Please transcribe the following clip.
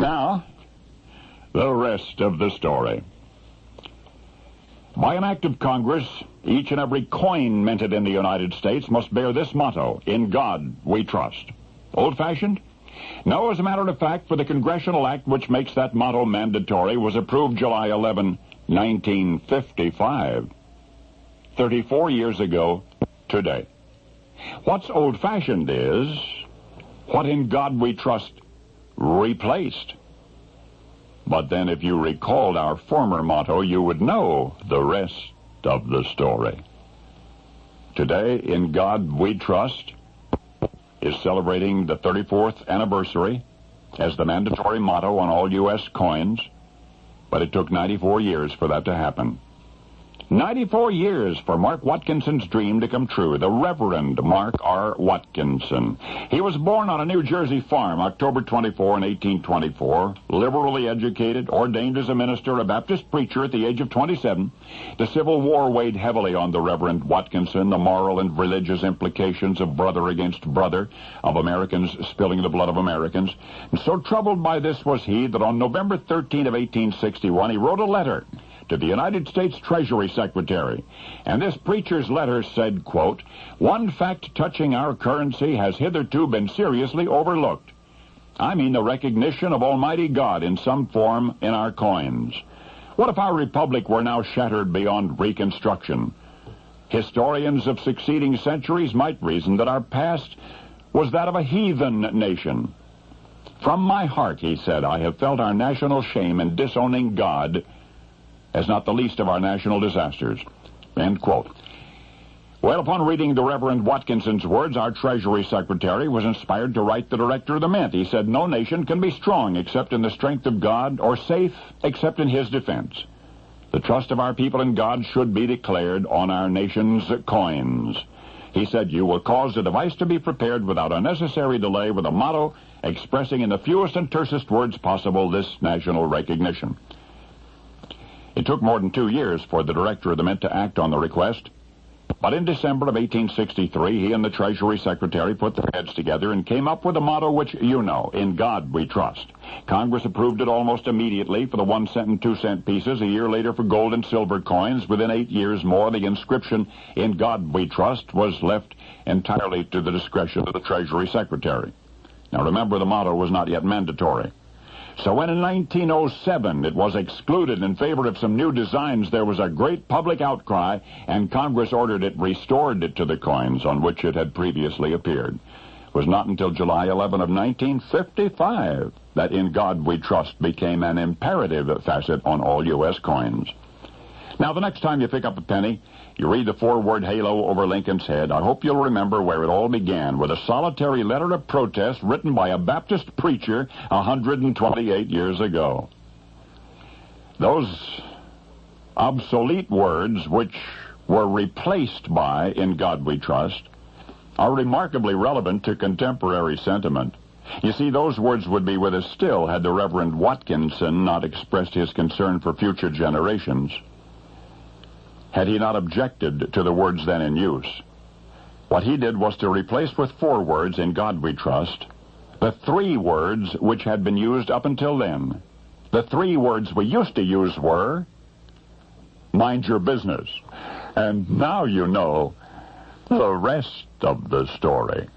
Now, the rest of the story. By an act of Congress, each and every coin minted in the United States must bear this motto: "In God we trust." Old-fashioned? No, as a matter of fact, for the congressional act which makes that motto mandatory was approved July 11, 1955. 34 years ago today. What's old-fashioned is what "In God we trust" replaced. But then if you recalled our former motto, you would know the rest of the story. Today, "In God we trust" is celebrating the 34th anniversary as the mandatory motto on all U.S. coins, but it took 94 years for that to happen. 94 years for Mark Watkinson's dream to come true, the Reverend Mark R. Watkinson. He was born on a New Jersey farm October 24 in 1824, liberally educated, ordained as a minister, a Baptist preacher at the age of 27. The Civil War weighed heavily on the Reverend Watkinson, the moral and religious implications of brother against brother, of Americans spilling the blood of Americans. And so troubled by this was he that on November 13 of 1861 he wrote a letter to the United States Treasury Secretary. And this preacher's letter said, quote, "One fact touching our currency has hitherto been seriously overlooked. I mean the recognition of Almighty God in some form in our coins. What if our republic were now shattered beyond reconstruction? Historians of succeeding centuries might reason that our past was that of a heathen nation. From my heart," he said, "I have felt our national shame in disowning God as not the least of our national disasters." End quote. Well, upon reading the Reverend Watkinson's words, our Treasury Secretary was inspired to write the Director of the Mint. He said, "No nation can be strong except in the strength of God, or safe except in his defense. The trust of our people in God should be declared on our nation's coins." He said, "You will cause a device to be prepared without unnecessary delay with a motto expressing in the fewest and tersest words possible this national recognition." It took more than 2 years for the Director of the Mint to act on the request. But in December of 1863, he and the Treasury Secretary put their heads together and came up with a motto which you know: "In God we trust." Congress approved it almost immediately for the 1-cent and 2-cent pieces, a year later for gold and silver coins. Within 8 years more, the inscription "In God we trust" was left entirely to the discretion of the Treasury Secretary. Now remember, the motto was not yet mandatory. So when in 1907 it was excluded in favor of some new designs, there was a great public outcry, and Congress ordered it restored to the coins on which it had previously appeared. It was not until July 11 of 1955 that "In God we trust" became an imperative facet on all U.S. coins. Now, the next time you pick up a penny, you read the 4-word halo over Lincoln's head, I hope you'll remember where it all began, with a solitary letter of protest written by a Baptist preacher 128 years ago. Those obsolete words, which were replaced by "In God we trust," are remarkably relevant to contemporary sentiment. You see, those words would be with us still had the Reverend Watkinson not expressed his concern for future generations. Had he not objected to the words then in use. What he did was to replace with 4 words, "In God we trust," the 3 words which had been used up until then. The 3 words we used to use were, "Mind your business." And now you know the rest of the story.